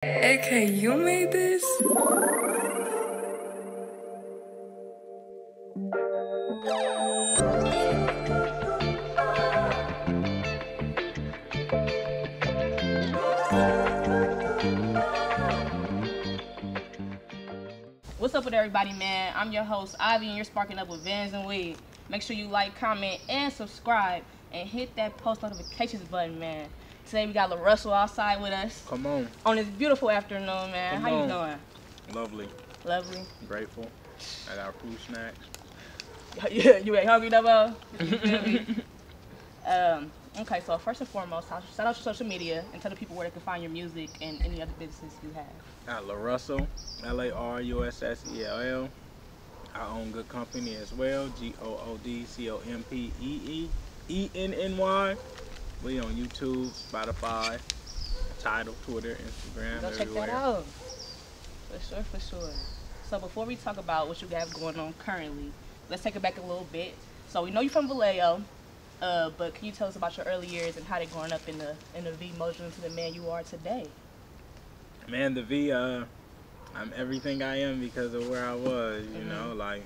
AK, you made this? What's up with everybody, man? I'm your host, Ivy, and you're sparking up with VANSNWEED. Make sure you like, comment, and subscribe, and hit that post notifications button, man. Today we got LaRussell outside with us. Come on. On this beautiful afternoon, man. Come How on. you doing? Lovely. Lovely. Grateful. I got food snacks. Yeah, you ain't hungry, Dubbo? Okay, so first and foremost, shout out your social media and tell the people where they can find your music and any other businesses you have. LaRussell, LaRussell. I own Good Company as well, GOODCOMPEENNY. We on YouTube, Spotify, Tidal, Twitter, Instagram, Go everywhere. check that out. For sure. So before we talk about what you have going on currently, let's take it back a little bit. So we know you're from Vallejo, but can you tell us about your early years and how they growing up in the V molded into the man you are today? Man, the V, I'm everything I am because of where I was, you know, like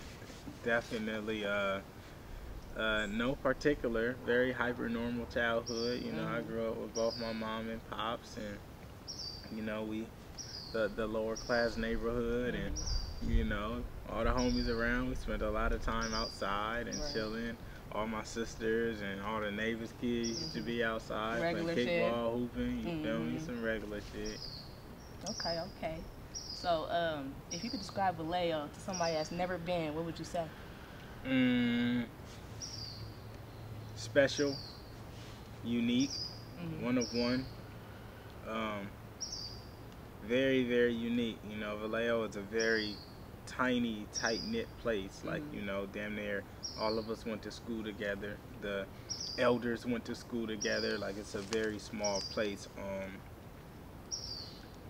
definitely no particular, very hyper normal childhood. You know, I grew up with both my mom and pops, and you know, the lower class neighborhood, and you know, all the homies around. We spent a lot of time outside and chilling. All my sisters and all the neighbors' kids used to be outside Regular playing shit. kickball, hooping. You feel me? Some regular shit. Okay. So if you could describe Vallejo to somebody that's never been, what would you say? Special, unique, one of one. Very, very unique. You know, Vallejo is a very tiny, tight-knit place. Like, you know, damn near all of us went to school together. The elders went to school together. Like, it's a very small place.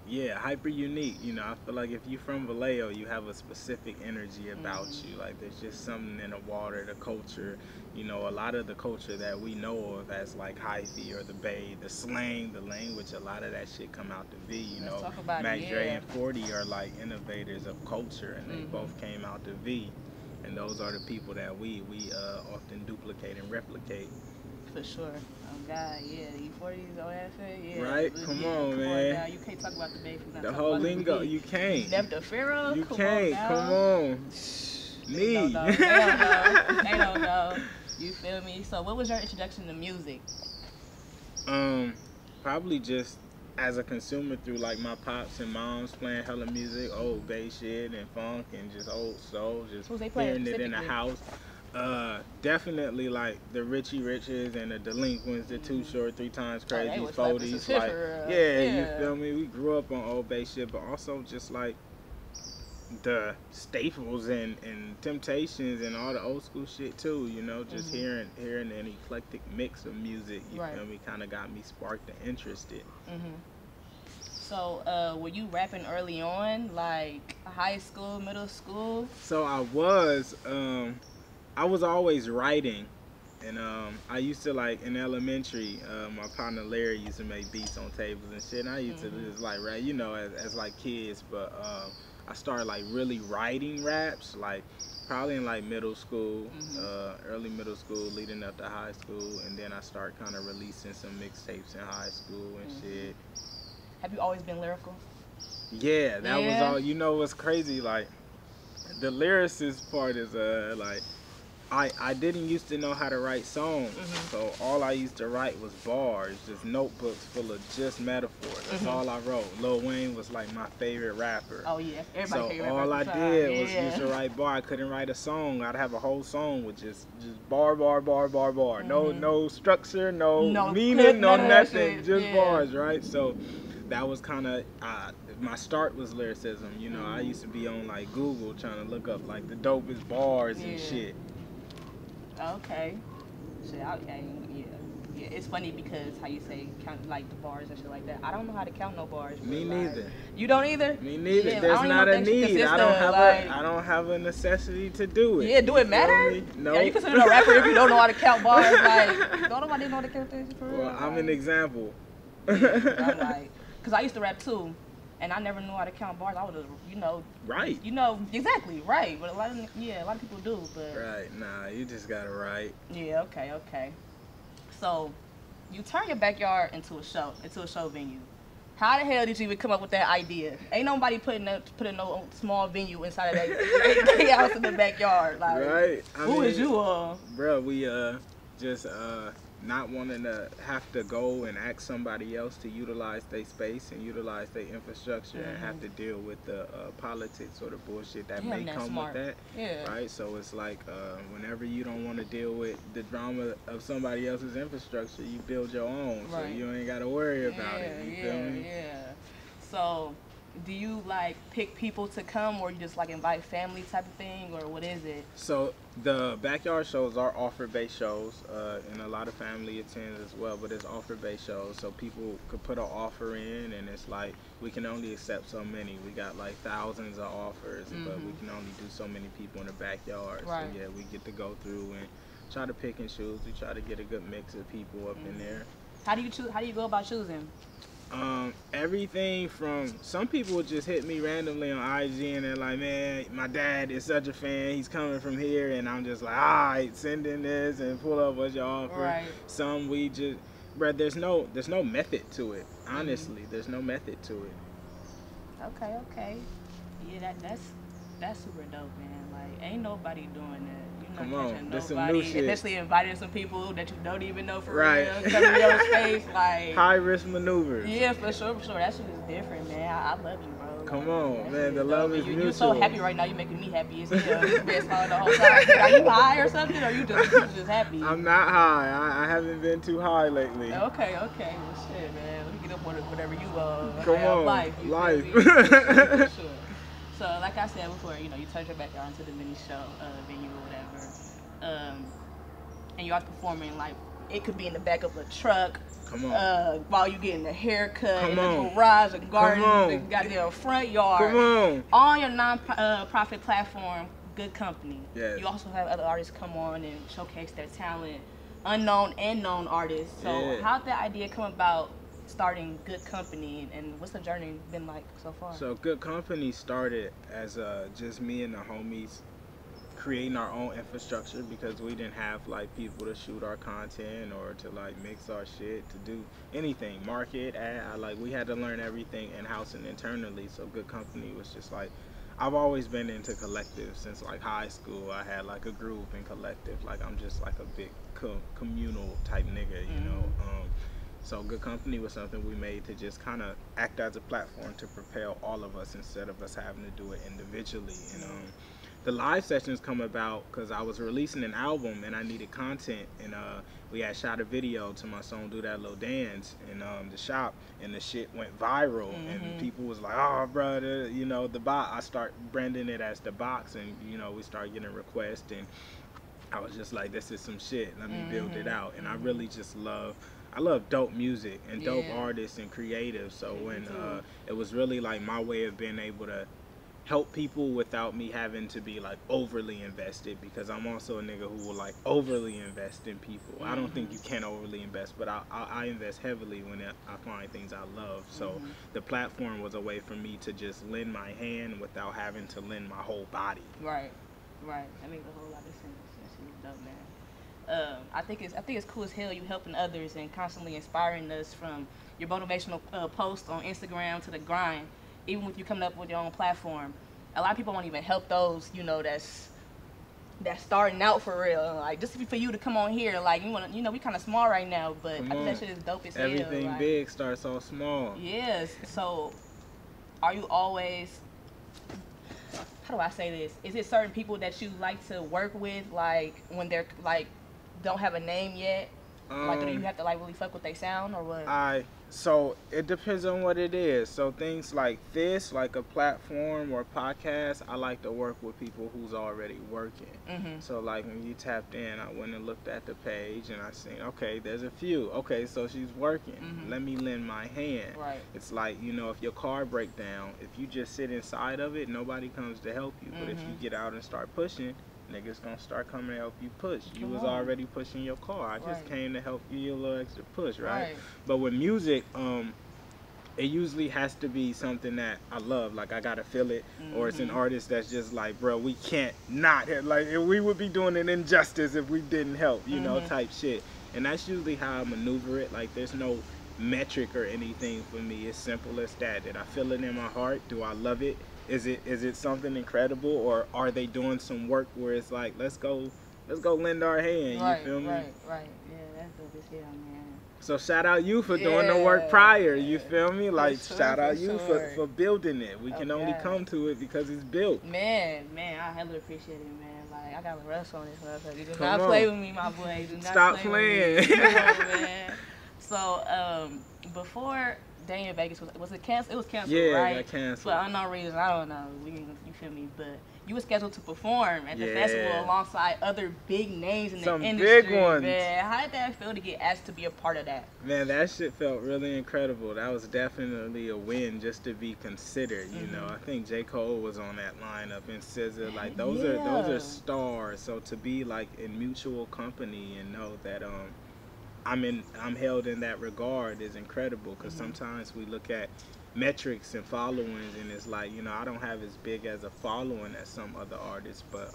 Yeah, hyper unique. You know, I feel like if you're from Vallejo, you have a specific energy about you. Like, there's just something in the water, the culture. You know, a lot of the culture that we know of as like hyphy or the Bay, the slang, the language, a lot of that shit come out the V. You know, Mac Dre and 40 are like innovators of culture, and they both came out the V. And those are the people that we often duplicate and replicate. For sure. Oh God, yeah, E40s, all that shit, yeah. Right? Come on, man. Now. You can't talk about the Bay if you're not The talking whole about lingo, the you can't. Never the Pharaoh. You come can't. On Come on. Me. They don't know. You feel me? So, what was your introduction to music? Probably just as a consumer through like my pops and moms playing hella music, old Bay shit and funk and just old soul, just hearing it in the house. Definitely like the Richie Riches and the Delinquents, the Too Short, 3 Times Crazy, 40s. Like, you feel me? We grew up on old Bay shit, but also just like the staples and Temptations and all the old school shit too. You know, just hearing an eclectic mix of music. You feel me? Kind of got me sparked and interested. So, were you rapping early on, like high school, middle school? So I was always writing, and I used to, like, in elementary, my partner Larry used to make beats on tables and shit, and I used to just like rap, you know, as like kids, but I started like really writing raps, like probably in like middle school, early middle school, leading up to high school, and then I started kind of releasing some mixtapes in high school and shit. Have you always been lyrical? Yeah, that was all. You know what's crazy? Like, the lyricist part is like, I didn't used to know how to write songs, so all I used to write was bars, just notebooks full of just metaphors. That's all I wrote. Lil Wayne was like my favorite rapper. Oh yeah, everybody. So all I did was used to write bar. I couldn't write a song. I'd have a whole song with just bar. No structure, no meaning, no nothing, just bars, right? So that was kind of my start was lyricism. You know, I used to be on like Google trying to look up like the dopest bars and shit. Okay. Shit, yeah. It's funny because how you say count like the bars and shit like that. I don't know how to count no bars. Me neither. You don't either? Me neither. Yeah, There's not a need. I don't have a necessity to do it. Yeah, do it matter? No. Yeah, you consider a rapper if you don't know how to count bars. Like, don't nobody know how to count this for real. Well, I'm an example. I'm like, cause I used to rap too. And I never knew how to count bars. I would have, Right. Exactly, right. But a lot of people do. But right, nah, you just gotta write. Yeah, okay. So, you turn your backyard into a show venue. How the hell did you even come up with that idea? Ain't nobody putting no small venue inside of that house in the backyard. Like, right. Who is you? Bro, we just not wanting to have to go and ask somebody else to utilize their space and utilize their infrastructure and have to deal with the politics or the bullshit that may come with that. Yeah. Right? So it's like whenever you don't want to deal with the drama of somebody else's infrastructure, you build your own. Right. So you ain't got to worry about it. You feel me? Yeah. So, do you like pick people to come, or you just like invite family type of thing, or what is it? So the backyard shows are offer-based shows, and a lot of family attends as well. But it's offer-based shows, so people could put an offer in, and it's like we can only accept so many. We got like thousands of offers, but we can only do so many people in the backyard. Right. So yeah, we get to go through and try to pick and choose. We try to get a good mix of people up in there. How do you choose? How do you go about choosing? Everything from, some people just hit me randomly on IG and they're like, man, my dad is such a fan, he's coming from here, and I'm just like, all right, send in this and pull up what you offer. Right. Some we just, bro, there's no method to it. Honestly, there's no method to it. Okay. Yeah, that's super dope, man. Like, ain't nobody doing that. Come on, this some new shit. Especially inviting some people that you don't even know for right. real. Come in your space, like high risk maneuvers. Yeah, for sure. That shit is different, man. I love you, bro. Come on, man. The love is mutual. You're so happy right now. You're making me happy as hell. You've been smiling the whole time. Are you high or something? Or you just happy? I'm not high. I haven't been too high lately. Okay. Well, shit, man. Let me get up on whatever you Come on, life. For sure. So, like I said before, you turned your backyard into the mini show venue or whatever. And you are performing, like, it could be in the back of a truck. Come on. While you getting a haircut, Come in on. a garage, a garden, Come you got your front yard. Come on your non-profit platform, Good Company. Yes. You also have other artists come on and showcase their talent, unknown and known artists. So how'd that idea come about, starting Good Company, and what's the journey been like so far? So Good Company started as just me and the homies creating our own infrastructure, because we didn't have like people to shoot our content or to like mix our shit, to do anything, market, ad, like we had to learn everything in-house and internally. So Good Company was just like, I've always been into collectives since like high school. I had like a group and collective, like I'm just like a big communal type nigga, you know. So Good Company was something we made to just kind of act as a platform to propel all of us instead of us having to do it individually. And the live sessions come about because I was releasing an album and I needed content, and we had shot a video to my song Do That Little Dance in the shop, and the shit went viral, and people was like, oh brother, the box. I start branding it as the box, and we started getting requests, and I was just like, this is some shit, let me build it out. And I really just I love dope music and dope artists and creatives. So when it was really like my way of being able to help people without me having to be like overly invested, because I'm also a nigga who will like overly invest in people. I don't think you can overly invest, but I invest heavily when I find things I love. So the platform was a way for me to just lend my hand without having to lend my whole body. Right. That makes a whole lot of sense. That's really dope, man. I think it's cool as hell you helping others and constantly inspiring us, from your motivational posts on Instagram to the grind. Even with you coming up with your own platform, a lot of people won't even help those, that's starting out for real. Like, just for you to come on here, like, we kind of small right now, but I think that shit is dope as hell. Everything like, big starts off small. Yes. So, are you always, how do I say this? Is it certain people that you like to work with, like, when they're, like, don't have a name yet? Like, do you have to, like, really fuck with their sound, or what? So it depends on what it is. So things like this, like a platform or a podcast, I like to work with people who's already working. So like when you tapped in, I went and looked at the page and I seen, okay, there's a few. Okay, so she's working. Let me lend my hand. Right. It's like, if your car break down, if you just sit inside of it, nobody comes to help you. But if you get out and start pushing, niggas gonna start coming to help you push. You was already pushing your car. I just came to help you a little extra push, right? But with music, it usually has to be something that I love, like I gotta feel it, or it's an artist that's just like, bro, we can't not hit, like we would be doing an injustice if we didn't help, you know, type shit. And that's usually how I maneuver it. Like there's no metric or anything for me. It's simple as that. Did I feel it in my heart? Do I love it? Is it something incredible, or are they doing some work where it's like, let's go lend our hand, you feel me? Right. Yeah, that's dope as hell, man. So shout out you for doing the work prior, you feel me? Like sure, shout out for you sure. for building it. We can only come to it because it's built. Man, I hella appreciate it, man. Like I got LaRussell on this motherfucker. Do Come not on. play with me, my boy. Do not Stop play playing. with me. You know, man. So before Day in Vegas was it canceled? It was canceled, right? Yeah, it got canceled. For unknown reason, I don't know. You feel me? But you were scheduled to perform at the festival alongside other big names in the industry. Big ones. Man, how did that feel to get asked to be a part of that? Man, that shit felt really incredible. That was definitely a win just to be considered. You know, I think J. Cole was on that lineup and SZA. Like those are stars. So to be like in mutual company and know that I'm held in that regard is incredible. Because sometimes we look at metrics and followings and it's like, you know, I don't have as big as a following as some other artists, but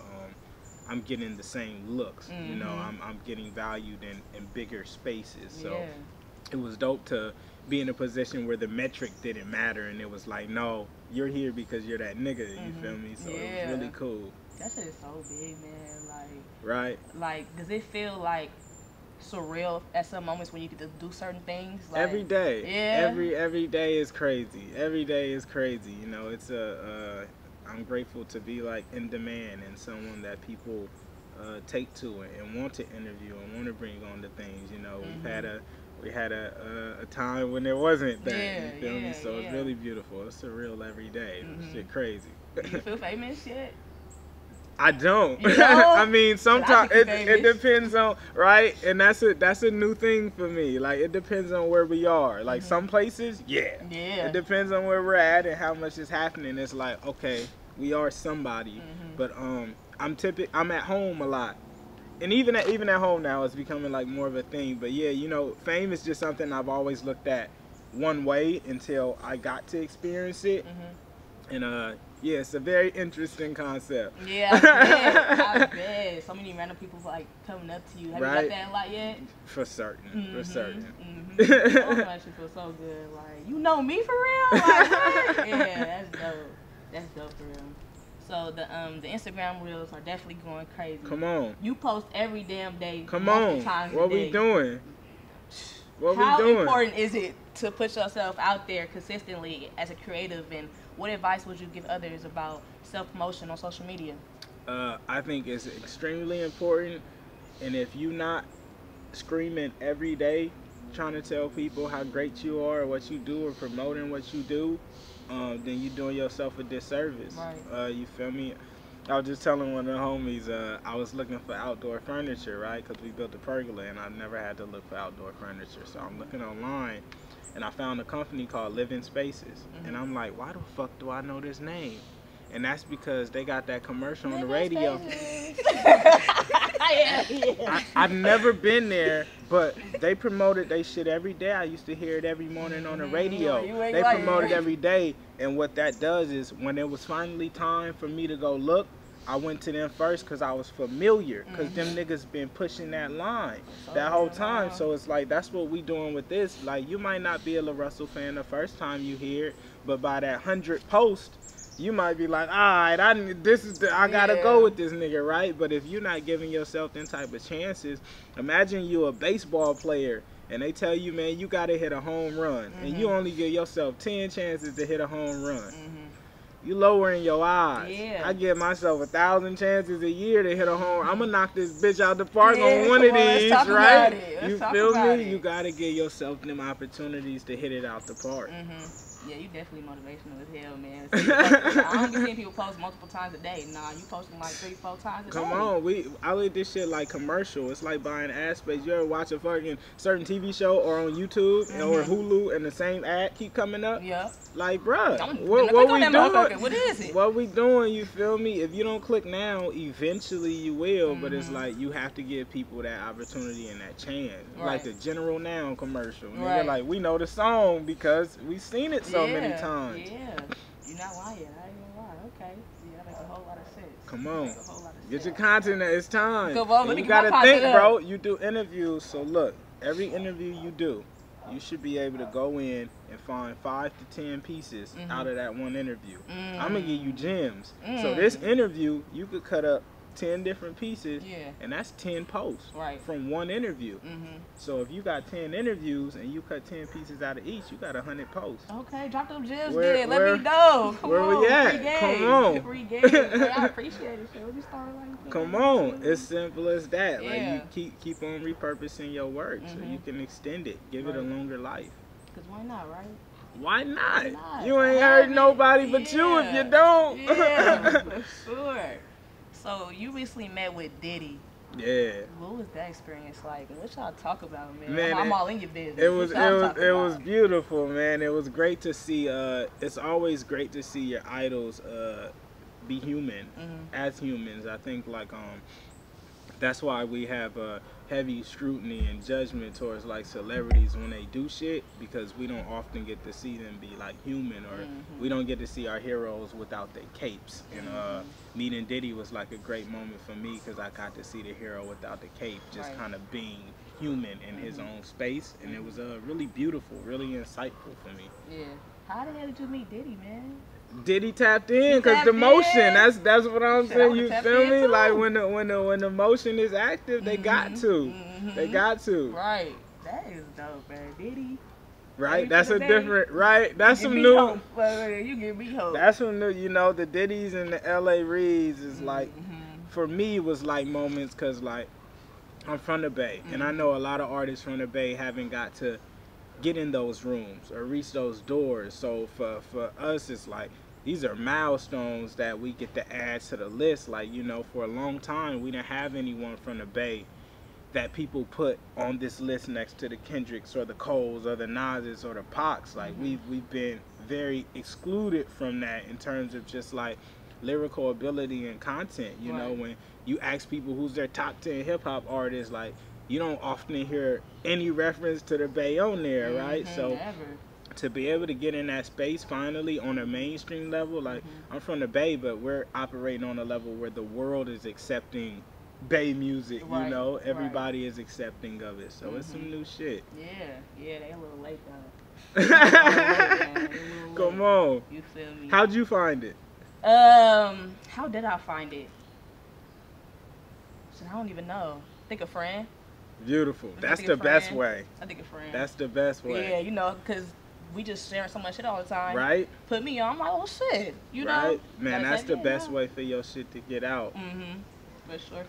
I'm getting the same looks. You know, I'm getting valued in bigger spaces. So it was dope to be in a position where the metric didn't matter and it was like, no, you're here because you're that nigga, you feel me? So it was really cool. That shit is so big, man. Like, right? Like, does it feel like surreal at some moments when you get to do certain things? Like, every day. Yeah. Every day is crazy. Every day is crazy. You know, it's I'm grateful to be like in demand and someone that people take to and want to interview and want to bring on the things. You know, we had a time when there wasn't that. You feel me? So it's really beautiful. It's surreal every day. Shit crazy. Do you feel famous yet? I don't. You know? I mean, sometimes it depends on, right? And that's a new thing for me. Like, it depends on where we are. Like, some places, it depends on where we're at and how much is happening. It's like, okay, we are somebody. But I'm at home a lot. And even at home now, it's becoming like more of a thing. But yeah, you know, fame is just something I've always looked at one way until I got to experience it. And yeah, it's a very interesting concept. Yeah, I bet. So many random people like coming up to you. Have you got that a lot yet? For certain, for certain. Oh, that shit feels so good. Like, you know me for real? Like, what? Yeah, that's dope. That's dope for real. So the Instagram reels are definitely going crazy. Come on. You post every damn day. Come on. What we doing? How important is it to put yourself out there consistently as a creative, and what advice would you give others about self-promotion on social media? I think it's extremely important, and if you're not screaming every day trying to tell people how great you are or what you do or promoting what you do, then you're doing yourself a disservice. Right. You feel me? I was just telling one of the homies, I was looking for outdoor furniture, right? Because we built a pergola and I never had to look for outdoor furniture. So I'm looking online and I found a company called Living Spaces. And I'm like, why the fuck do I know this name? And that's because they got that commercial on the radio. I've never been there, but they promoted they shit every day. I used to hear it every morning on the radio. They promoted every day. And what that does is when it was finally time for me to go look, I went to them first because I was familiar, because them niggas been pushing that line that whole time. So it's like, that's what we doing with this. Like, you might not be a LaRussell fan the first time you hear it, but by that 100 posts, you might be like, all right, I gotta go with this nigga, right? But if you're not giving yourself them type of chances, imagine you a baseball player and they tell you, man, you gotta hit a home run, and you only give yourself 10 chances to hit a home run. You lowering your odds. I give myself 1,000 chances a year to hit a home. I'm gonna knock this bitch out the park on one of these, right? You feel me? You gotta give yourself them opportunities to hit it out the park. Yeah, you definitely motivational as hell, man. I don't be seeing people post multiple times a day. Nah, you posting like 3-4 times a day. Come on, I look at this shit like commercial. It's like buying ad space. You ever watch a fucking certain TV show or on YouTube or Hulu and the same ad keep coming up? Yeah. Like, bruh, what we doing? What is it? What we doing, you feel me? If you don't click now, eventually you will, but it's like you have to give people that opportunity and that chance. Right. Like the General Now commercial. Right. They're like, we know the song because we've seen it so many times. Yeah. You're not lying. I ain't gonna lie. Okay. Yeah, that makes a whole lot of sense. Come on. Get your content at it's time. Come on, you gotta think, bro. You do interviews, so look, every interview you do, you should be able to go in and find 5 to 10 pieces out of that one interview. I'm gonna give you gems. So this interview, you could cut up 10 different pieces, and that's 10 posts from one interview. So if you got 10 interviews and you cut 10 pieces out of each, you got 100 posts. Okay, drop them gems then. Let me know. Come where on, we at? Come on. Free game. I appreciate it. So we start like come on. It's simple as that. Like you keep on repurposing your work so you can extend it. Give it a longer life. Because why not, right? Why not? You ain't heard nobody but you if you don't. Yeah, for sure. So you recently met with Diddy. Yeah. What was that experience like? What y'all talk about, man? I'm all in your business. It was beautiful, man. It was great to see. It's always great to see your idols be human as humans. I think that's why we have heavy scrutiny and judgment towards like celebrities when they do shit, because we don't often get to see them be like human, or we don't get to see our heroes without their capes. And meeting Diddy was like a great moment for me because I got to see the hero without the cape, just kind of being human in his own space, and it was really beautiful, really insightful for me. Yeah. How the hell did you meet Diddy, man? Diddy tapped in because the motion. That's what I'm saying. You feel me? Like when the motion is active, they got to. They got to. Right. That is dope, man. Diddy. Right. That's a different. Right. That's some new. You give me hope. That's some new. You know, the Diddy's and the L.A. Reeds is like, for me, was like moments because like I'm from the Bay, and I know a lot of artists from the Bay haven't got to get in those rooms or reach those doors. So for us, it's like these are milestones that we get to add to the list. Like, you know, for a long time we didn't have anyone from the Bay that people put on this list next to the Kendricks or the Coles or the Nas's or the Pacs. Like we've been very excluded from that in terms of just like lyrical ability and content. You know, when you ask people who's their top 10 hip-hop artists, like you don't often hear any reference to the Bay on there, right? So to be able to get in that space finally on a mainstream level, like I'm from the Bay, but we're operating on a level where the world is accepting Bay music, you know? Everybody is accepting of it. So it's some new shit. Yeah, they a little late though. Come on. You feel me? How'd you find it? How did I find it? I don't even know. Think a friend. Beautiful. That's the best way. I think a friend. That's the best way. Yeah, you know, because we just sharing so much shit all the time. Right. Put me on. I'm like, oh shit. You know. Right. Man, that's the best way for your shit to get out. For sure.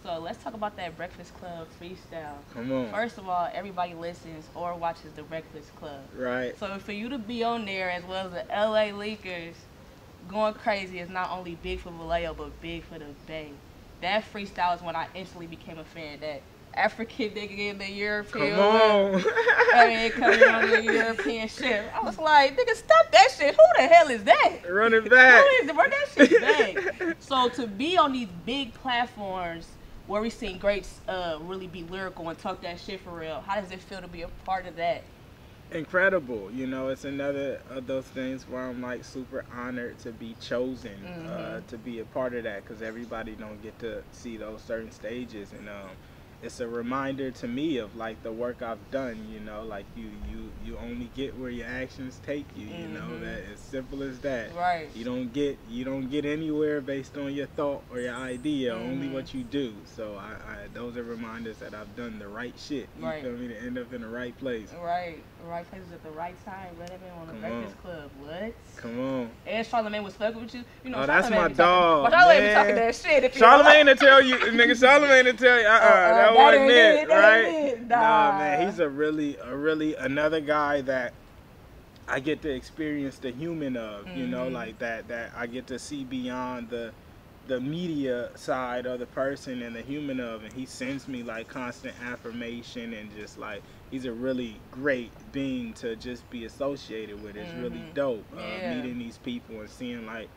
So let's talk about that Breakfast Club freestyle. Come on. First of all, everybody listens or watches the Breakfast Club. Right. So for you to be on there as well as the LA Leakers going crazy is not only big for Vallejo but big for the Bay. That freestyle is when I instantly became a fan. That African nigga in the European. Come on. Coming on the European shit. I was like, nigga, stop that shit. Who the hell is that? Run it back. Run that shit back. So to be on these big platforms where we seen greats really be lyrical and talk that shit for real, how does it feel to be a part of that? Incredible. You know, it's another of those things where I'm like super honored to be chosen to be a part of that, because everybody don't get to see those certain stages, and it's a reminder to me of like the work I've done. You know, like you only get where your actions take you. You know, that as simple as that. Right. You don't get anywhere based on your thought or your idea. Only what you do. So I those are reminders that I've done the right shit. You feel me? To end up in the right place. Right. The right places at the right time. Let him in on the Breakfast Club. What? Come on. And Charlamagne was fucking with you. You know, that's my dog. Charlamagne be talking that shit. Charlamagne to tell you, nigga. Charlamagne to tell you, that wasn't it, right? Nah, man, he's a really another guy that I get to experience the human of, you know, like that I get to see beyond the media side of the person and the human of, and he sends me like constant affirmation, and just like he's a really great being to just be associated with. It's really dope meeting these people and seeing like,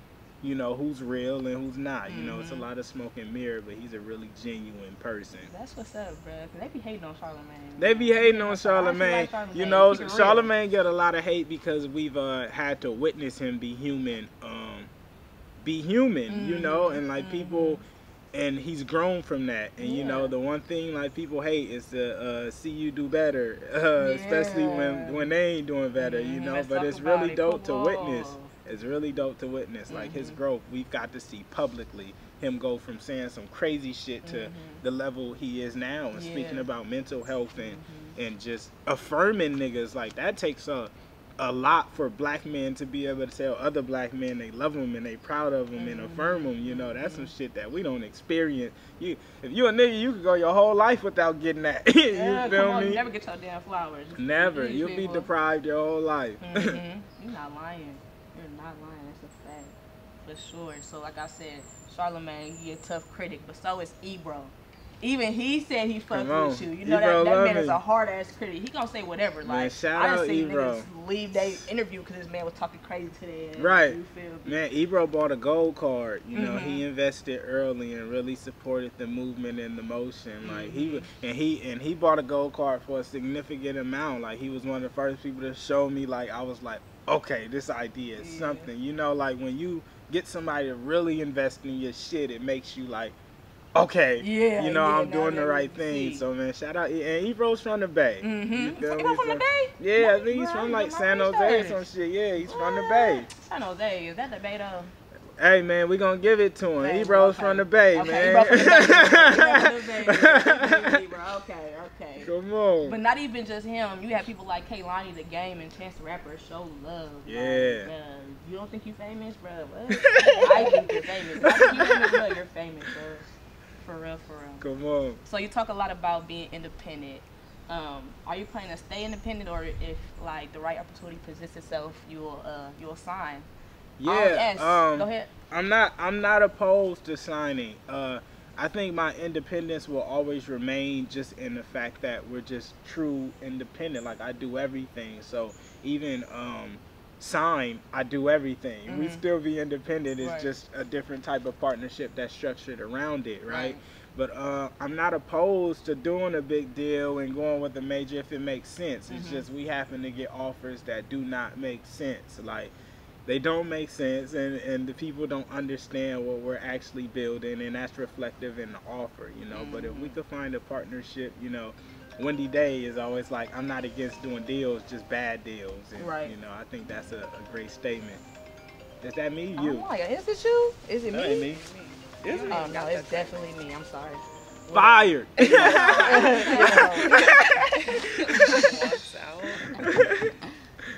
you know, who's real and who's not. You know, it's a lot of smoke and mirror, but he's a really genuine person. That's what's up, bro. They be hating on Charlamagne. They be hating on Charlamagne. You know, Charlamagne get a lot of hate because we've had to witness him be human. You know, and like people, and he's grown from that. And you know, the one thing like people hate is to see you do better, especially when they ain't doing better. You know, but it's really dope to witness. It's really dope to witness, like his growth. We've got to see publicly him go from saying some crazy shit to the level he is now, and speaking about mental health and just affirming niggas. Like that takes a lot for black men to be able to tell other black men they love them and they proud of them and affirm them. You know, that's some shit that we don't experience. If you a nigga, you could go your whole life without getting that. You feel me? You never get your damn flowers. Never. You'll be deprived your whole life. You're not lying. You're not lying. That's a fact. For sure. So like I said, Charlamagne, he a tough critic, but so is Ebro. Even he said he fucked with you. You know, that man is a hard ass critic. He gonna say whatever. Like, man, shout out Ebro. Niggas leave their interview because this man was talking crazy to them. Right. You feel me? Man, Ebro bought a gold card. You know, he invested early and really supported the movement and the motion. Like he bought a gold card for a significant amount. Like he was one of the first people to show me. Like I was like, okay, this idea is something. You know, like when you get somebody to really invest in your shit, it makes you like, okay, you know, I'm doing the right thing. So, man, shout out. And Ebro's from the Bay. You feel me? From the Bay? Yeah, I think he's from like San Jose or some shit. Yeah, he's from the Bay. San Jose, is that the Bay though? Hey, man, we gonna give it to him. Hey, Ebro's from the Bay, man. Ebro from the Bay. Okay. Come on. But not even just him. You have people like Kaylani the Game and Chance the Rapper show love. Yeah. Like, you don't think you famous, bro? What? I think you're famous. I think you famous, bro. You're famous, bro. For real. Come on. So you talk a lot about being independent. Are you planning to stay independent, or if like the right opportunity presents itself, you'll sign? Yeah. Go ahead. I'm not opposed to signing. I think my independence will always remain just in the fact that we're just true independent. Like I do everything. So even sign, I do everything. We still be independent. It's just a different type of partnership that's structured around it, right? But I'm not opposed to doing a big deal and going with a major if it makes sense. It's just we happen to get offers that do not make sense. Like they don't make sense, and the people don't understand what we're actually building, and that's reflective in the offer, you know. But if we could find a partnership, you know, Wendy Day is always like, I'm not against doing deals, just bad deals. And, you know, I think that's a great statement. Is that me? You? Oh, is it you? Is it me? No, it me. Is it? Oh, no, it's definitely me. I'm sorry. Fired.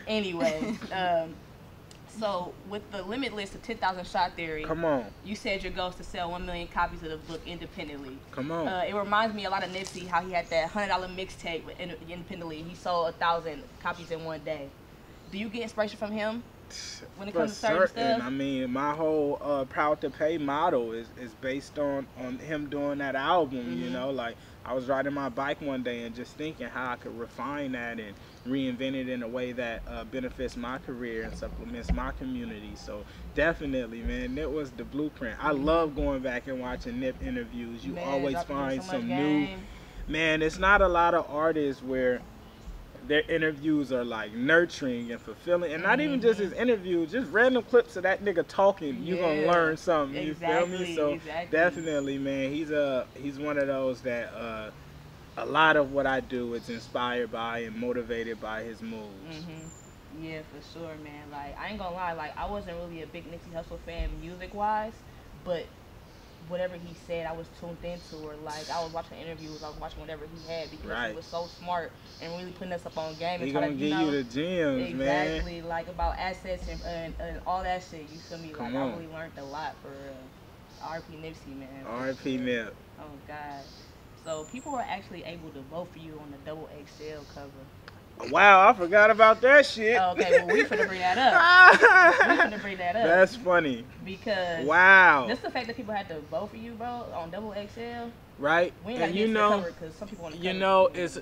Anyway, so with the limitless to 10,000 shot theory, come on. You said your goal is to sell 1 million copies of the book independently. Come on. It reminds me a lot of Nipsey, how he had that $100 mixtape independently. He sold 1,000 copies in one day. Do you get inspiration from him when it comes to certain stuff? I mean, my whole Proud to Pay model is based on him doing that album, you know? Like, I was riding my bike one day and just thinking how I could refine that and reinvent it in a way that benefits my career and supplements my community. So definitely, man, that was the blueprint. I love going back and watching Nip interviews. You always find some new. Man, it's not a lot of artists where their interviews are like nurturing and fulfilling, and not even just his interviews, just random clips of that nigga talking. You gonna learn something. You feel me? So definitely, man, he's one of those that a lot of what I do is inspired by and motivated by his moves. Yeah, for sure, man. Like, I ain't gonna lie, like, I wasn't really a big Nipsey Hussle fan music-wise, but whatever he said, I was tuned into, or like, I was watching interviews, I was watching whatever he had, because he was so smart and really putting us up on game. He gonna give you the gems, man. Exactly, like, about assets and all that shit, you feel me? Like, I really learned a lot for R.P. Nipsey, man. R.P. Nip. Oh, God. So people were actually able to vote for you on the double XL cover. Wow, I forgot about that shit. Okay, well, we finna bring that up. That's funny. Because wow, just the fact that people had to vote for you, bro, on Double XL. Right? We ain't got to get to the cover because some people want to cover. It's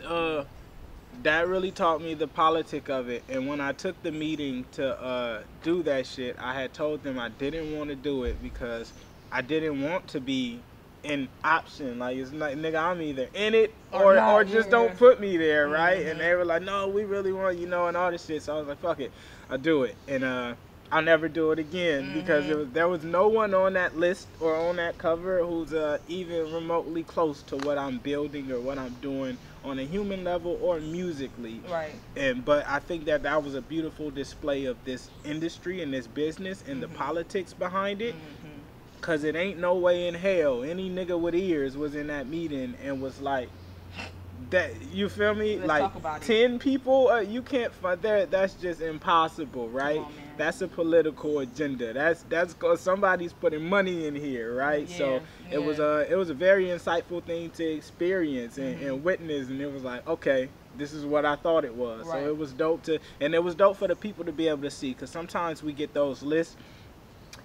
that really taught me the politic of it. And when I took the meeting to do that shit, I had told them I didn't want to do it because I didn't want to be an option. Like, it's not, nigga, I'm either in it or just don't put me there, right? And they were like, no, we really want, and all this shit. So I was like, fuck it, I'll do it. And I'll never do it again because there was no one on that list or on that cover who's even remotely close to what I'm building or what I'm doing on a human level or musically. Right. But I think that was a beautiful display of this industry and this business and the politics behind it. Cause it ain't no way in hell any nigga with ears was in that meeting and was like, that, you feel me? Let's like talk about 10 people, you can't find that. That's just impossible, right? Come on, man. That's a political agenda. That's cause somebody's putting money in here, right? Yeah, so it was a very insightful thing to experience and witness, and it was like, okay, this is what I thought it was. Right. So it was dope and it was dope for the people to be able to see, because sometimes we get those lists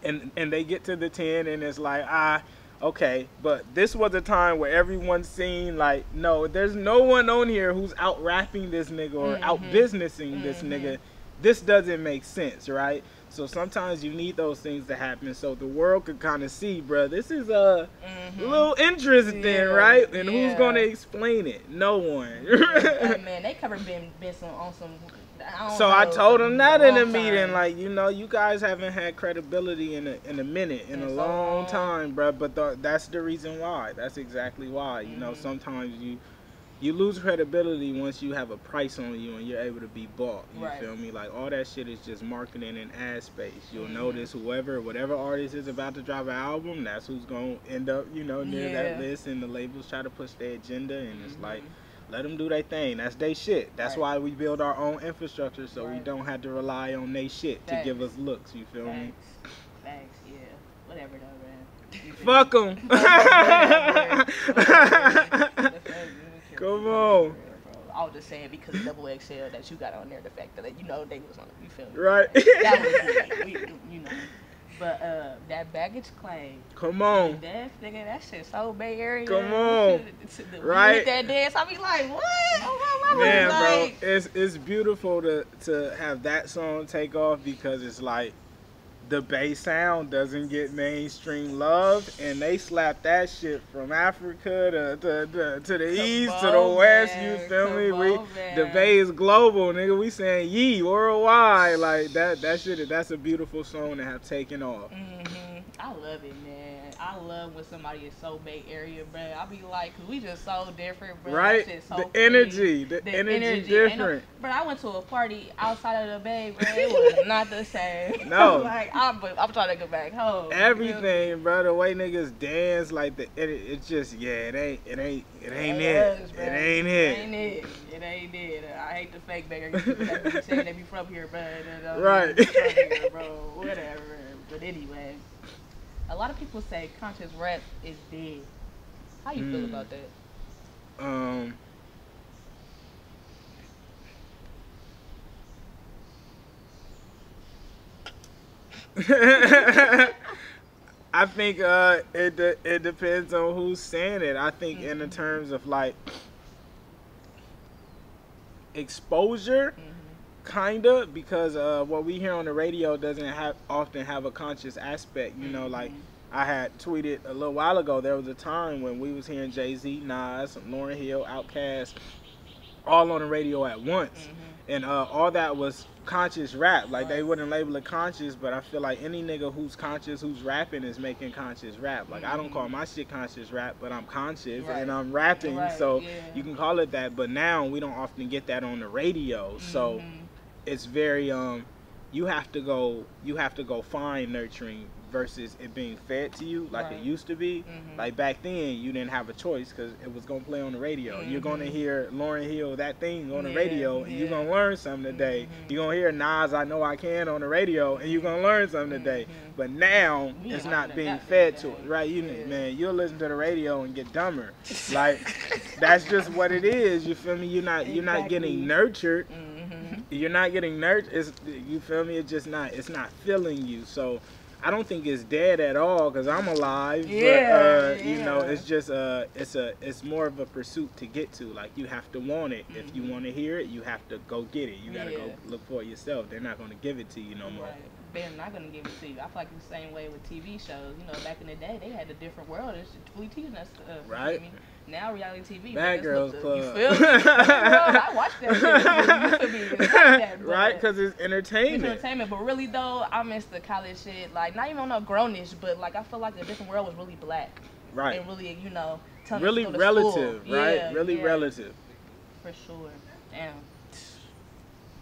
and they get to the 10 and it's like, okay, but this was a time where everyone's seen like, no, there's no one on here who's out rapping this nigga or out businessing this nigga. This doesn't make sense, right? So sometimes you need those things to happen so the world could kind of see, bro, this is a little interesting, right? And who's going to explain it? No one. Man, they covered Ben on some... I told them that in a meeting, like, you guys haven't had credibility in a minute, in a long time, bro. But that's the reason why. That's exactly why. Sometimes you lose credibility once you have a price on you and you're able to be bought. You feel me? Like, all that shit is just marketing and ad space. You'll notice whatever artist is about to drop an album, that's who's gonna end up, near that list, and the labels try to push their agenda, and it's like, let them do their thing. That's their shit. That's why we build our own infrastructure, so we don't have to rely on their shit to give us looks. You feel me? Thanks, yeah. Whatever, though, man. Fuck them. Come on. I was just saying because of Double XL that you got on there, the fact that they was on it. You feel me? Right. That was, But that baggage claim. Come on. That shit so Bay Area. Come on. Right. That dance, I be like, what? Oh my man, like, bro, it's beautiful to have that song take off because it's like the bass sound doesn't get mainstream love, and they slap that shit from Africa to the east to the west. You feel me? The bass global, nigga. We saying yee worldwide, like that shit. That's a beautiful song to have taken off. I love it, man. I love when somebody is so Bay Area, bro. I be like, cause we just so different, bro. Right? So the energy different. Bro, I went to a party outside of the Bay, bro. It was not the same. No. Like, I'm trying to go back home. Everything, bro. The way niggas dance, like it's just, it ain't it. It ain't it. I hate the fake Bay Area people that be saying they be from here, bro. Right. From here, bro. Whatever. But anyway. A lot of people say conscious rap is dead. How you feel about that? I think it depends on who's saying it. I think in the terms of like exposure, kinda, because what we hear on the radio doesn't often have a conscious aspect. Like I had tweeted a little while ago, there was a time when we was hearing Jay-Z, Nas, Lauryn Hill, Outkast, all on the radio at once, and all that was conscious rap. Like they wouldn't label it conscious, but I feel like any nigga who's conscious, who's rapping, is making conscious rap. Like I don't call my shit conscious rap, but I'm conscious and I'm rapping, so you can call it that. But now we don't often get that on the radio, so it's very you have to go find nurturing versus it being fed to you like it used to be. Like back then, you didn't have a choice because it was gonna play on the radio. You're gonna hear Lauryn Hill, that thing on the radio, and you're gonna learn something today. You're gonna hear Nas, I Know I Can on the radio, and you're gonna learn something today. But now it's not being fed to it, right? Man, you'll listen to the radio and get dumber. Like that's just what it is. You feel me? You're not getting nurtured. You're not getting nurtured. You feel me? It's not filling you. So I don't think it's dead at all because I'm alive. But you know, it's just it's more of a pursuit to get to. Like you have to want it. If you want to hear it, you have to go get it. You gotta go look for it yourself. They're not gonna give it to you no more. They're not gonna give it to you. I feel like it's the same way with TV shows. You know, back in the day, they had a different world. It's really teaching us stuff. Right. You know what I mean? Now reality TV. Bad Girls Club. You feel me? I watched that shit. You feel me? It's like that, right, because it's entertainment. It's entertainment, but really though, I miss the college shit. Like not even on no grownish, but like I feel like a different world was really black. Right. And really, you know, really relative, right? Really relative. For sure. Damn.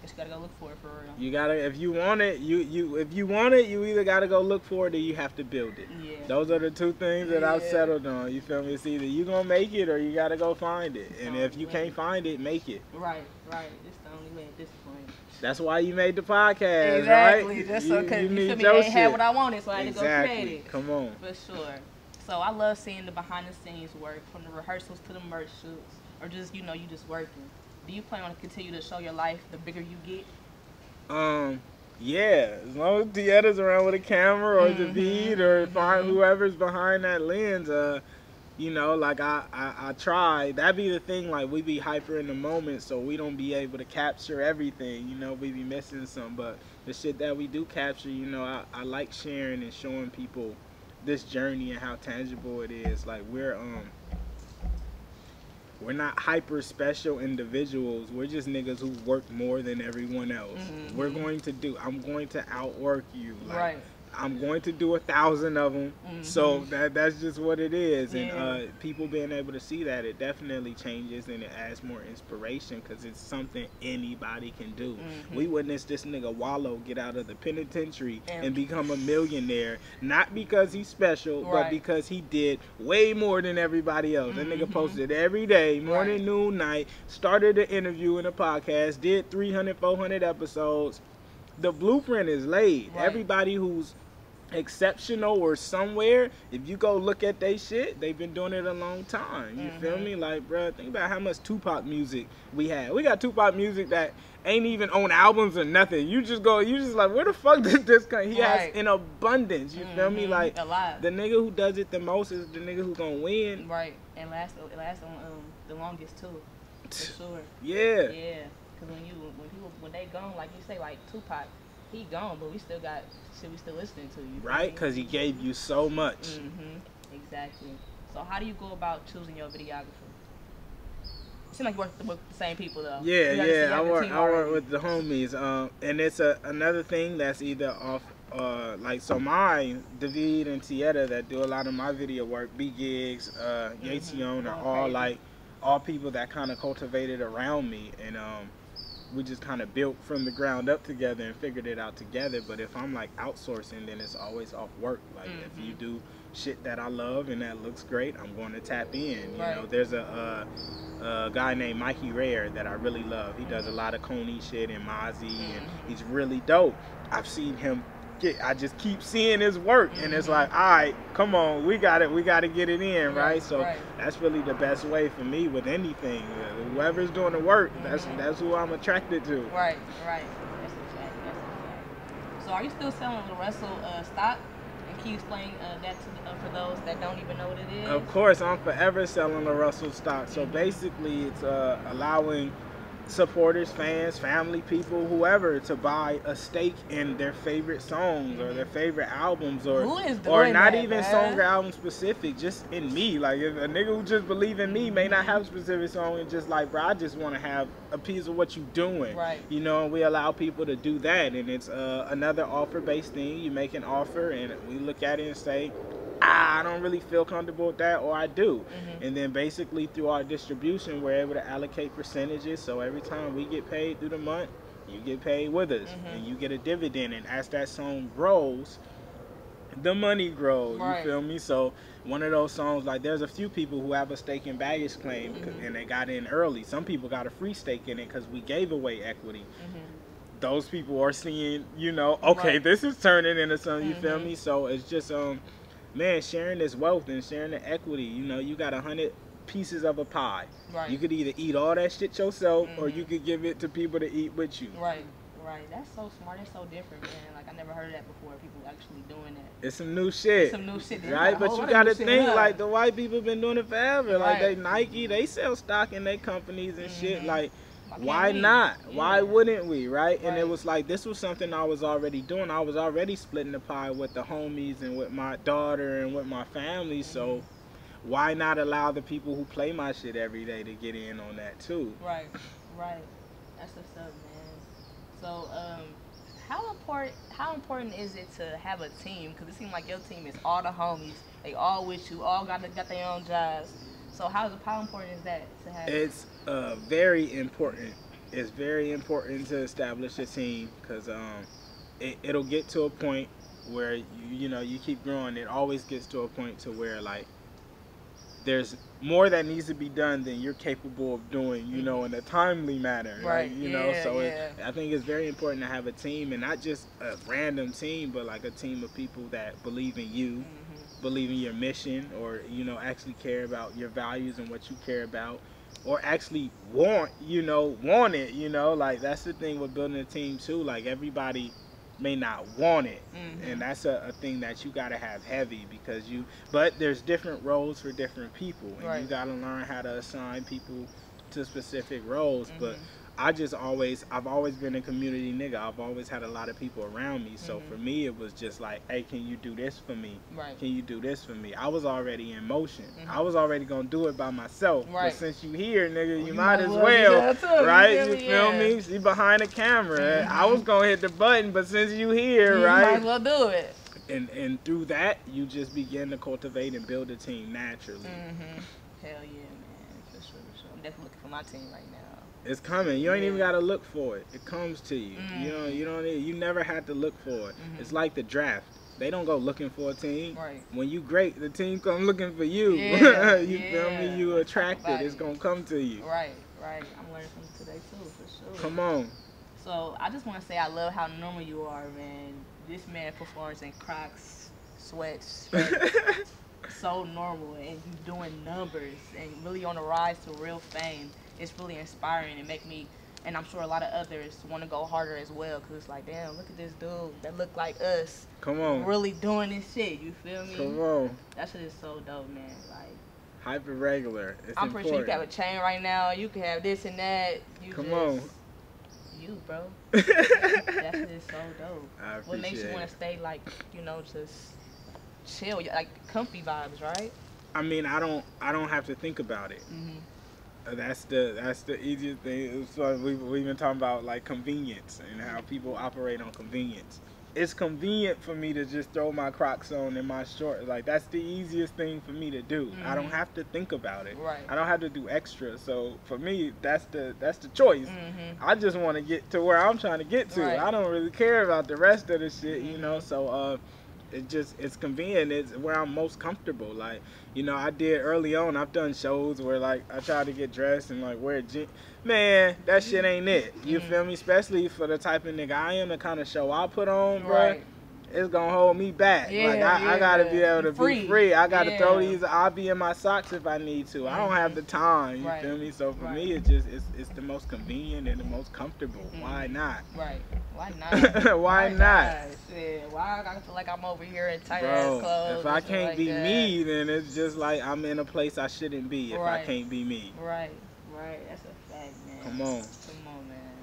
Just gotta go look for it for real. You gotta, if you want it, if you want it, you either gotta go look for it or you have to build it. Yeah. Those are the two things that I've settled on. You feel me? It's either you gonna make it or you gotta go find it. And if you can't find it, make it. Right. It's the only way at this point. That's why you made the podcast, exactly. right? Just so because you feel me, I ain't had what I wanted, so I had to go create it. Come on. For sure. So I love seeing the behind the scenes work, from the rehearsals to the merch shoots, or just you just working. Do you plan on to continue to show your life the bigger you get? Yeah, as long as Tietta's around with a camera or David or find whoever's behind that lens, you know, like I try. That'd be the thing, like we be hyper in the moment, so we don't be able to capture everything, you know, we be missing some, but the shit that we do capture, you know, I like sharing and showing people this journey and how tangible it is. Like we're not hyper special individuals. We're just niggas who work more than everyone else. I'm going to outwork you. Like, I'm going to do 1,000 of them. So that's just what it is. And people being able to see that, it definitely changes and it adds more inspiration because it's something anybody can do. We witnessed this nigga Wallow get out of the penitentiary and become a millionaire, not because he's special, but because he did way more than everybody else. That nigga posted every day, morning, noon, night, started an interview and a podcast, did 300, 400 episodes. The blueprint is laid. Everybody who's exceptional or somewhere, if you go look at they shit, they've been doing it a long time. You feel me? Like, bro, think about how much Tupac music we had. We got Tupac music that ain't even on albums or nothing. You just like, where the fuck did this come? He has in abundance. You feel me? Like, a lot. The nigga who does it the most is the nigga who's gonna win. Right, and last on the longest too. For sure. Yeah. Because when they gone, like you say, like Tupac, he gone, but we still got shit we still listening to. You right? Because he gave you so much. Exactly. So how do you go about choosing your videographer? It seems like you work with the same people though. Yeah. I work with the homies. And it's another thing that's either off. Like so, David and Tieta that do a lot of my video work, B Gigs, Yation are all people that kind of cultivated around me, and we just kind of built from the ground up together and figured it out together. But if I'm like outsourcing, then it's always off work. Like if you do shit that I love and that looks great, I'm going to tap in. You know, there's a guy named Mikey Rare that I really love. He does a lot of Coney shit and Mozzie, and he's really dope. I've seen him. I just keep seeing his work, and it's like, all right, come on, we got to get it in, right? So that's really the best way for me with anything. Whoever's doing the work, that's who I'm attracted to. Right. That's a fact. So are you still selling LaRussell stock? And can you explain that for those that don't even know what it is? Of course, I'm forever selling LaRussell stock. So basically, it's allowing supporters, fans, family, people, whoever, to buy a stake in their favorite songs or their favorite albums, or not even song or album specific, just in me. Like, if a nigga who just believe in me may not have a specific song, and just like, bro, I just want to have a piece of what you doing. You know, and we allow people to do that, and it's another offer-based thing. You make an offer, and we look at it and say, I don't really feel comfortable with that, or I do. And then basically through our distribution, we're able to allocate percentages. So every time we get paid through the month, you get paid with us, and you get a dividend. And as that song grows, the money grows. You feel me? So one of those songs, like there's a few people who have a stake in baggage claim, and they got in early. Some people got a free stake in it because we gave away equity. Those people are seeing, you know, okay, this is turning into something. You feel me? So it's just man, sharing this wealth and sharing the equity. You know, you got 100 pieces of a pie. You could either eat all that shit yourself, or you could give it to people to eat with you. Right. That's so smart. That's so different, man. Like I never heard of that before. People actually doing that. It's some new shit. Right? But you gotta think, like, the white people been doing it forever. Like they Nike, they sell stock in their companies and shit. Like, why not? Why wouldn't we? Right? And it was like, this was something I was already doing. I was already splitting the pie with the homies and with my daughter and with my family. So why not allow the people who play my shit every day to get in on that too? Right. That's what's up, man. So, how important is it to have a team? Because it seems like your team is all the homies. They all with you. All got their own jobs. So how important is that to have? It's very important. It's very important to establish a team, because it'll get to a point where you know, you keep growing. It always gets to a point to where, like, there's more that needs to be done than you're capable of doing, you know, in a timely manner, right? You know, so I think it's very important to have a team, and not just a random team, but like a team of people that believe in you, believe in your mission, or, you know, actually care about your values and what you care about, or actually want it, you know. Like, that's the thing with building a team too. Like, everybody may not want it, and that's a thing that you got to have heavy, because but there's different roles for different people, and you got to learn how to assign people to specific roles. But I've always been a community nigga. I've always had a lot of people around me. So for me, it was just like, hey, can you do this for me? Can you do this for me? I was already in motion. I was already going to do it by myself. But since you here, nigga, you might as well, right? You feel me? See, behind the camera. I was going to hit the button, but since you here, right? You might as well do it. And through that, you just begin to cultivate and build a team naturally. Hell yeah, man. For sure. I'm definitely looking for my team right now. It's coming. You ain't even gotta look for it. It comes to you. You never had to look for it. It's like the draft. They don't go looking for a team. When you great, the team come looking for you. You feel me? You attracted. It's gonna come to you. Right. I'm learning from today too, for sure. Come on. So I just want to say I love how normal you are, man. This man performs in Crocs, sweats, so normal, and you doing numbers and really on the rise to real fame. It's really inspiring and make me, and I'm sure a lot of others, want to go harder as well, because it's like, damn, look at this dude that look like us. Come on. Really doing this shit, you feel me? Come on. That shit is so dope, man. Like, hyper regular. I'm pretty sure you can have a chain right now. You can have this and that. Come on. You, bro. That shit is so dope. I appreciate what makes you want to stay, like, you know, just chill, like comfy vibes, right? I mean, I don't have to think about it. That's the easiest thing. So we've been talking about, like, convenience and how people operate on convenience. It's convenient for me to just throw my Crocs on and my shorts. Like, that's the easiest thing for me to do. I don't have to think about it. I don't have to do extra. So for me, that's the choice. I just want to get to where I'm trying to get to. I don't really care about the rest of the shit, you know. So it's convenient. It's where I'm most comfortable. Like, you know, I did early on, I've done shows where, like, I try to get dressed and, like, wear jeans. Man, that shit ain't it. You feel me? Especially for the type of nigga I am, the kind of show I put on, bro. It's gonna hold me back. Like, I gotta be able to be free. I gotta throw these. I'll be in my socks if I need to. I don't have the time. You feel me? So for me, it's the most convenient and the most comfortable. Why not? Why not? Why not? Why I feel like I'm over here in tight ass clothes? If I can't be me, then it's just like I'm in a place I shouldn't be. If I can't be me. Right. That's a fact, man. Come on, man.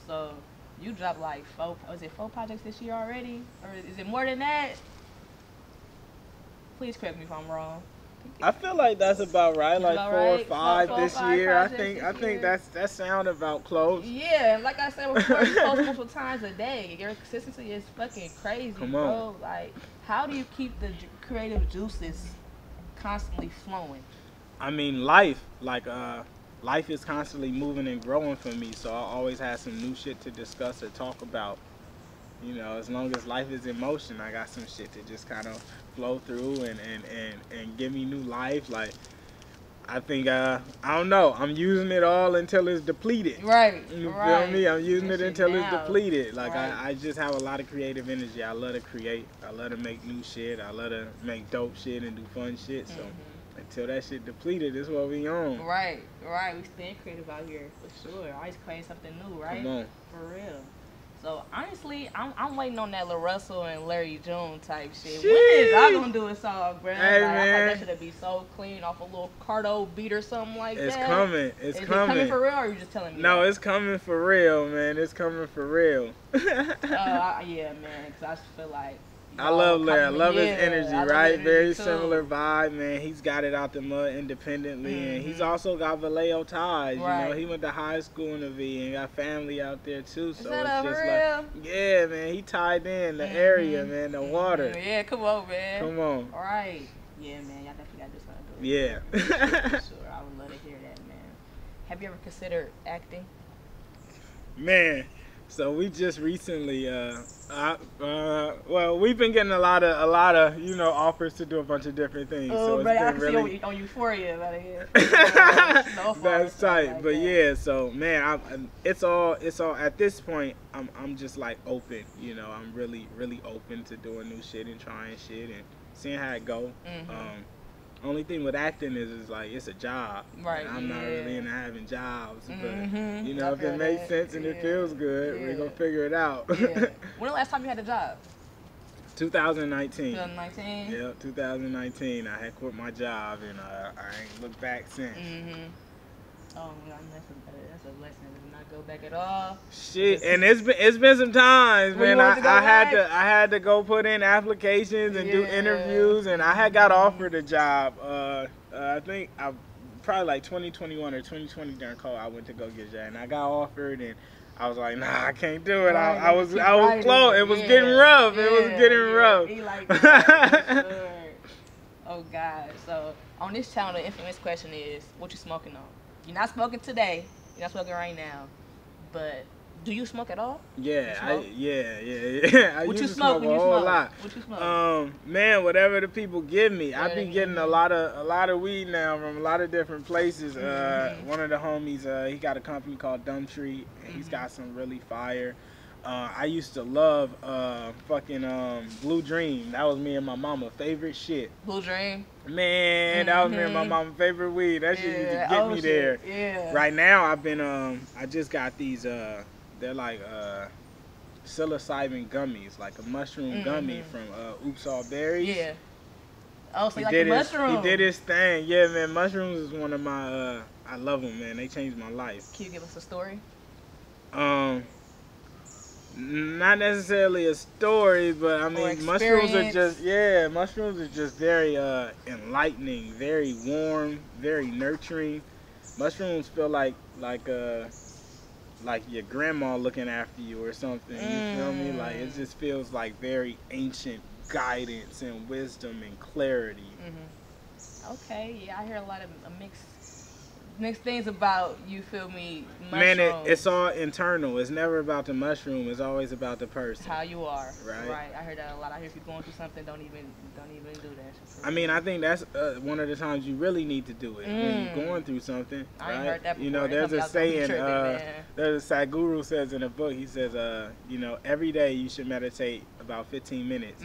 So, you dropped like 4 projects this year already? Or is it more than that? Please correct me if I'm wrong. I feel like that's about right. Like 4 or 5 this year. I think that sound about close. Yeah, like I said, we're posting multiple times a day. Your consistency is fucking crazy, bro. Like, how do you keep the creative juices constantly flowing? I mean, life, like life is constantly moving and growing for me, so I always have some new shit to discuss or talk about. You know, as long as life is in motion, I got some shit to just kind of flow through and give me new life. Like, I think, I don't know, I'm using it all until it's depleted. Right, You right. feel me? I'm using it until it's depleted. Like, right. I just have a lot of creative energy. I love to create. I love to make new shit. I love to make dope shit and do fun shit. So, until that shit depleted, this is what we on. Right, right. We staying creative out here, for sure. Always creating something new, right? Come on. For real. So, honestly, I'm waiting on that LaRussell and Larry June type shit. Sheesh. When is y'all gonna do a song, bro? Hey, like, man. I thought that should be so clean off a little Cardo beat or something like It's that. coming. It's Is coming. it coming for real, or are you just telling me? No, it's coming for real, man. It's coming for real. Yeah, man, because I just feel like I love Larry. I love his yeah, energy, I love right? his energy Very too. similar vibe, man. He's got it out the mud independently, and he's also got Vallejo ties. Right. You know, he went to high school in the V and got family out there too. So that it's just real? like, yeah, man. He tied in the area, man. The water. Yeah, come on, man. Come on. All right. Yeah, man. Y'all definitely got to do something. Yeah. For sure. I would love to hear that, man. Have you ever considered acting? Man. So we just recently, well, we've been getting a lot of, you know, offers to do a bunch of different things. Oh, so but I it's can been really see on Euphoria about here. That's tight. Like but that. yeah, so man, it's all at this point. I'm just like open. You know, I'm really open to doing new shit and trying shit and seeing how it go. Only thing with acting is like it's a job. Right. And I'm not really into having jobs, but you I know, if it feel makes that. sense and it feels good, we're gonna figure it out. Yeah. When the last time you had a job? 2019. 2019. Yep, 2019. I had quit my job and I ain't looked back since. Oh, that's a blessing. Did not go back at all. Shit, and it's been some times, When man. you wanted to go I had to go put in applications and do interviews, and I had got offered a job. I think probably like 2021 or 2020 during COVID, I went to go get that, and I got offered, and I was like, nah, I can't do it. Right, I was close. It was getting rough. It was getting rough. He like that, for sure. Oh God. So on this channel, the infamous question is, what you smoking on? You're not smoking today. You're not smoking right now. But do you smoke at all? Yeah, I smoke? I What used you to smoke smoke when a you whole smoke? lot. What you smoke? Man, whatever the people give me. I've been they getting give a lot of weed now from a lot of different places. One of the homies, he got a company called Dumb Tree, and he's got some really fire. I used to love fucking Blue Dream. That was me and my mama favorite shit. Blue Dream. Man, that was me and my mama favorite weed. That shit used to get me there. Yeah. Right now, I've been I just got these they're like psilocybin gummies, like a mushroom gummy from Oops All Berries. Yeah. Oh, so you like the mushroom? He did his thing. Yeah, man. Mushrooms is one of my I love them, man. They changed my life. Can you give us a story? Not necessarily a story, but I mean, mushrooms are just very enlightening, very warm, very nurturing. Mushrooms feel like your grandma looking after you or something. You feel me? Like it just feels like very ancient guidance and wisdom and clarity. Okay, yeah, I hear a lot of mixed things about, you feel me, Man, mushrooms. it's all internal. It's never about the mushroom. It's always about the person. How you are. Right. I heard that a lot. I hear if you're going through something, don't even do that. I mean, I think that's one of the times you really need to do it when you're going through something. I ain't right? heard that before. You know, there's a saying. There's a Sadhguru says in a book. He says, you know, every day you should meditate about 15 minutes,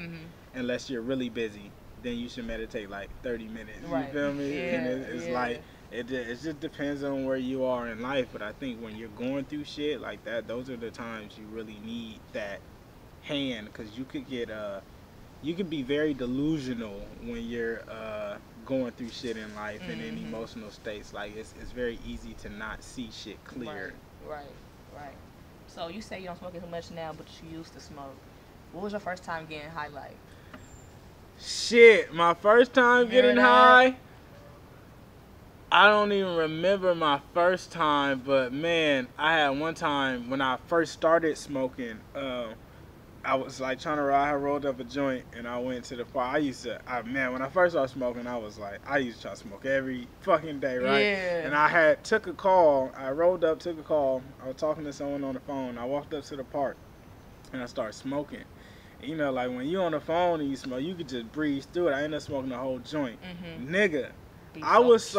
unless you're really busy. Then you should meditate like 30 minutes. Right. You feel me? Yeah, And it's like. It just depends on where you are in life, but I think when you're going through shit like that, those are the times you really need that hand, because you could be very delusional when you're going through shit in life and in emotional states. Like it's very easy to not see shit clear. Right. So you say you don't smoke as much now, but you used to smoke. What was your first time getting high like? Shit, my first time getting high. I don't even remember my first time, but man, I had one time when I first started smoking. I was like trying to ride. I rolled up a joint and I went to the park. Man, when I first started smoking, I was like, I used to try to smoke every fucking day, right? Yeah. And I took a call. I rolled up, took a call. I was talking to someone on the phone. I walked up to the park and I started smoking. You know, like when you on the phone and you smoke, you could just breeze through it. I ended up smoking the whole joint. Nigga. I was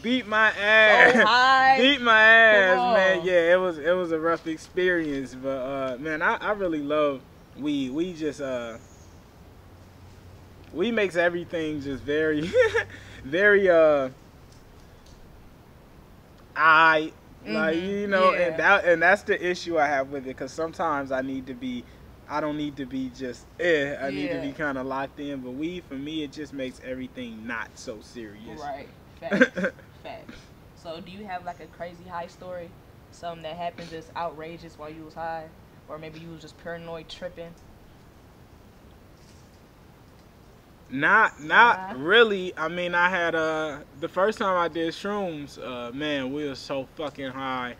beat my ass. So high. Beat my ass, man. Yeah, it was a rough experience, but man, I really love weed. We just weed makes everything just very very like you know, and that's the issue I have with it, cuz sometimes I don't need to be just I need to be kind of locked in. But weed, for me, it just makes everything not so serious. Right. Facts. Facts. So do you have like a crazy high story? Something that happened just outrageous while you was high? Or maybe you was just paranoid tripping? Not really. I mean, I had the first time I did shrooms, man, we were so fucking high.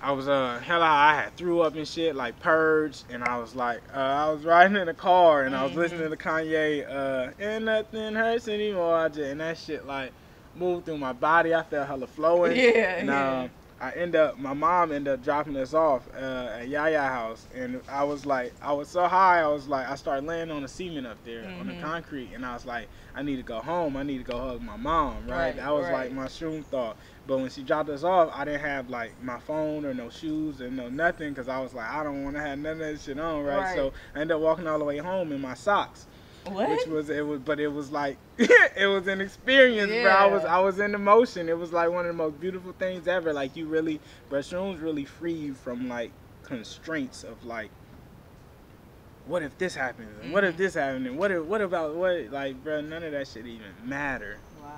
I was hella high. I had threw up and shit, like purged, and I was like, I was riding in the car and I was listening to Kanye, and nothing hurts anymore. And that shit like moved through my body. I felt hella flowing. And my mom ended up dropping us off at Yaya house, and I was so high, I started laying on the cement up there on the concrete, and I was like, I need to go home. I need to go hug my mom, right? That was like my shroom thought. But when she dropped us off, I didn't have like my phone or no shoes or no nothing, because I was like, I don't want to have none of that shit on, right? So I ended up walking all the way home in my socks. What? But it was like it was an experience, bro. I was in emotion. It was like one of the most beautiful things ever. Like you really, bro, shrooms really free you from like constraints of like, what if this happens? And what if this happened? And what about like, bro, none of that shit even matter. Wow.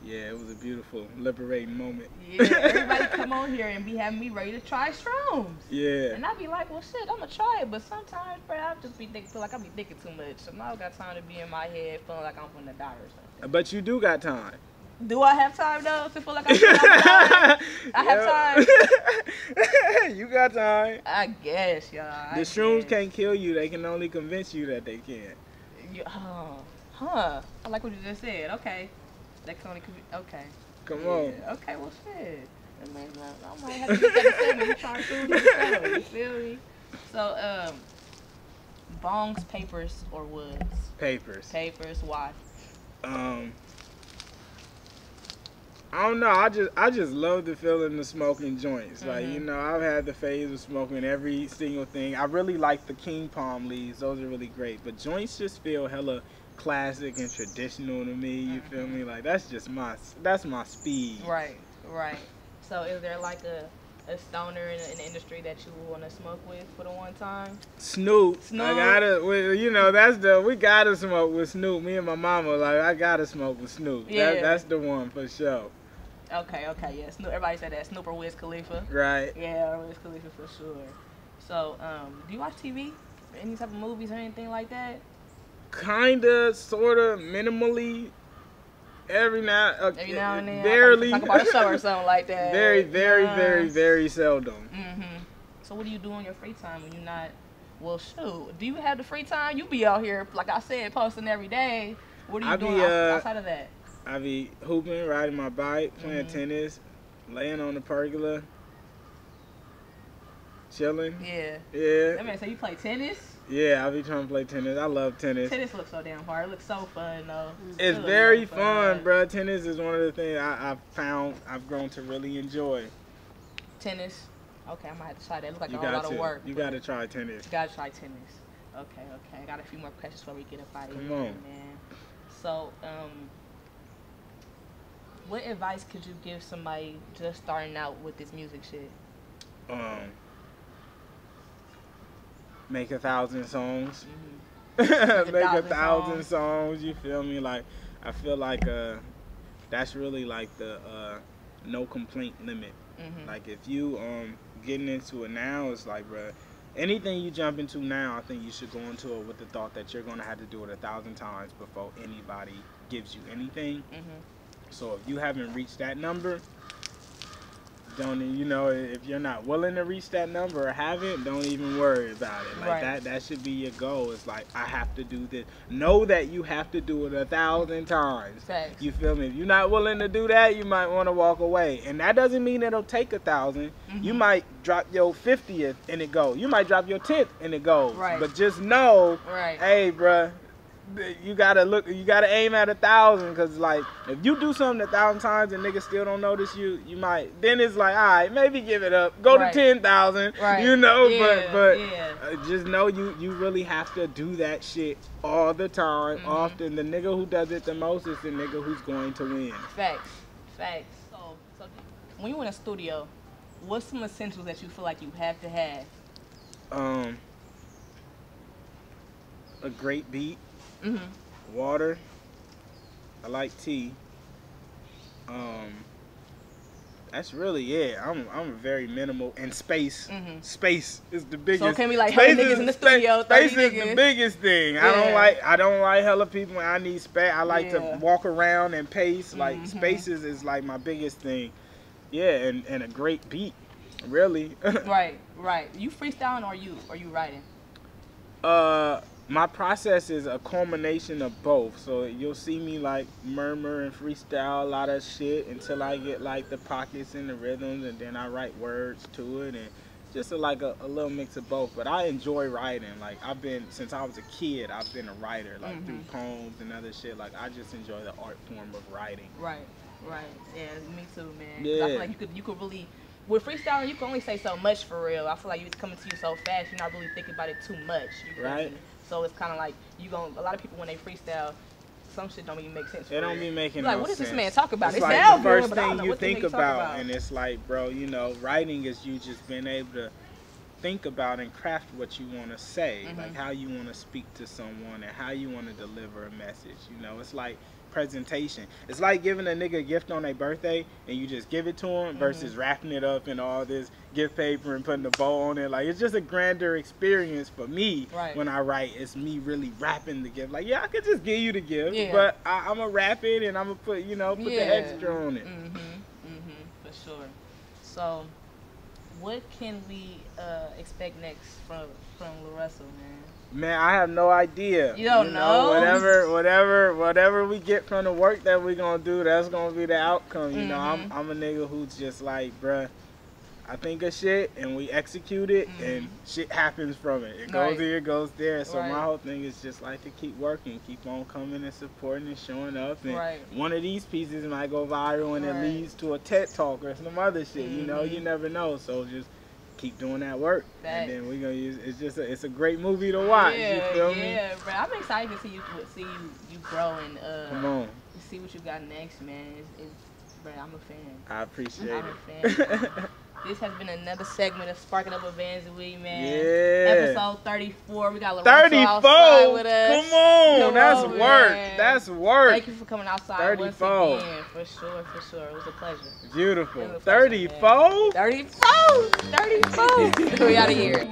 Yeah, it was a beautiful, liberating moment. Yeah, everybody come on here and be having me ready to try shrooms. Yeah. And I be like, well, shit, I'm gonna try it. But sometimes, bro, I just feel like I be thinking too much. So I don't got time to be in my head feeling like I'm gonna die or something. But you do got time. Do I have time though to feel like I'm gonna die? I have time. You got time. I guess, y'all. The shrooms can't kill you. They can only convince you that they can. I like what you just said. Okay. That can only okay. Come on. Okay, well, shit. I might have to get that segment. You trying to do this, you feel me? So, bongs, papers, or woods? Papers. Papers. Why? I don't know. I just love the feeling of smoking joints. Like, you know, I've had the phase of smoking every single thing. I really like the king palm leaves. Those are really great. But joints just feel hella classic and traditional to me. You feel me? Like that's my speed. Right. So is there like a stoner in the industry that you want to smoke with for the one time? Snoop. I gotta, you know, we gotta smoke with Snoop. Me and my mama, like, I gotta smoke with Snoop. Yeah. That's the one for sure. Okay, yeah. Snoop. Everybody said that. Snoop or Wiz Khalifa. Right. Yeah, or Wiz Khalifa for sure. So, do you watch TV? Any type of movies or anything like that? Kinda, sorta, minimally. Every now and then. Barely. Talk about a show or something like that. Very seldom. So what do you do on your free time when you're not? Well, shoot. Do you have the free time? You be out here, like I said, posting every day. What are you doing outside of that? I be hooping, riding my bike, playing tennis, laying on the pergola, chilling. Yeah. That man say you play tennis? Yeah, I be trying to play tennis. I love tennis. Tennis looks so damn hard. It looks so fun, though. It's very fun, bro. Tennis is one of the things I've grown to really enjoy. Tennis? Okay, I might have to try that. It looks like a whole lot of work. You got to try tennis. You got to try tennis. Okay. I got a few more questions before we get up out of here. Come on. Man. So, what advice could you give somebody just starting out with this music shit? Make 1,000 songs. Make 1,000 songs. You feel me? Like, I feel like that's really like the no complaint limit. Like if you getting into it now, it's like, bruh, anything you jump into now, I think you should go into it with the thought that you're gonna have to do it 1,000 times before anybody gives you anything. So if you haven't reached that number, don't, you know, if you're not willing to reach that number or haven't, don't even worry about it. Like that should be your goal. It's like, I have to do this. Know that you have to do it 1,000 times. Facts. You feel me? If you're not willing to do that, you might want to walk away. And that doesn't mean it'll take 1,000. You might drop your 50th and it goes. You might drop your 10th and it goes. Right. But just know, hey, bruh, you gotta aim at 1,000, because like if you do something 1,000 times and niggas still don't notice you, you might, then it's like, all right, maybe give it up, go to 10,000, you know. But just know you really have to do that shit all the time, often. The nigga who does it the most is the nigga who's going to win. Facts. So when you in a studio, what's some essentials that you feel like you have to have? A great beat. Water. I like tea. That's really it. I'm very minimal. And space. Space is the biggest. So can we like hella niggas in the studio? Space is the biggest thing. I don't like hella people. I need space. I like to walk around and pace. Like spaces is like my biggest thing. Yeah, and a great beat. Really. Right. You freestyling or you writing? My process is a culmination of both. So you'll see me like murmur and freestyle a lot of shit until I get like the pockets and the rhythms, and then I write words to it, and just like a little mix of both. But I enjoy writing. Like since I was a kid, I've been a writer, like through poems and other shit. Like I just enjoy the art form of writing. Right. Yeah, me too, man. Yeah. I feel like you could really, with freestyling, you can only say so much for real. I feel like it's coming to you so fast, you're not really thinking about it too much. Right. So it's kind of like a lot of people when they freestyle, some shit don't even make sense. It don't be making no sense. Like, what does this man talk about? It's like the first thing you think about, and it's like, bro, you know, writing is you just being able to think about and craft what you want to say, like how you want to speak to someone and how you want to deliver a message. You know, it's like presentation. It's like giving a nigga a gift on their birthday and you just give it to him versus wrapping it up in all this gift paper and putting the bow on it. Like, it's just a grander experience for me when I write. It's me really wrapping the gift. Like, yeah, I could just give you the gift, but I'm gonna wrap it and I'm gonna put, you know, the extra on it. For sure. So what can we expect next from LaRussell, man? Man, I have no idea. You don't know? Whatever we get from the work that we're gonna do, that's gonna be the outcome. You know, I'm a nigga who's just like, bruh, I think of shit and we execute it and shit happens from it. It goes here, it goes there. So my whole thing is just like to keep working, keep on coming and supporting and showing up. And one of these pieces might go viral and it leads to a TED Talk or some other shit. You know, you never know. So just keep doing that work, and then we're gonna use. It's a great movie to watch. You feel me? Yeah, bro. I'm excited to see you grow and come on, see what you got next, man. Bro, I'm a fan. I appreciate it. I'm a fan. This has been another segment of Sparking Up with VANSNWEED, man. Yeah. Episode 34. We got LaRussell 34. outside with us. Come on, that's work. Man. That's work. Thank you for coming outside 34. Once again. For sure. It was a pleasure. Beautiful. 34? 34. We out of here.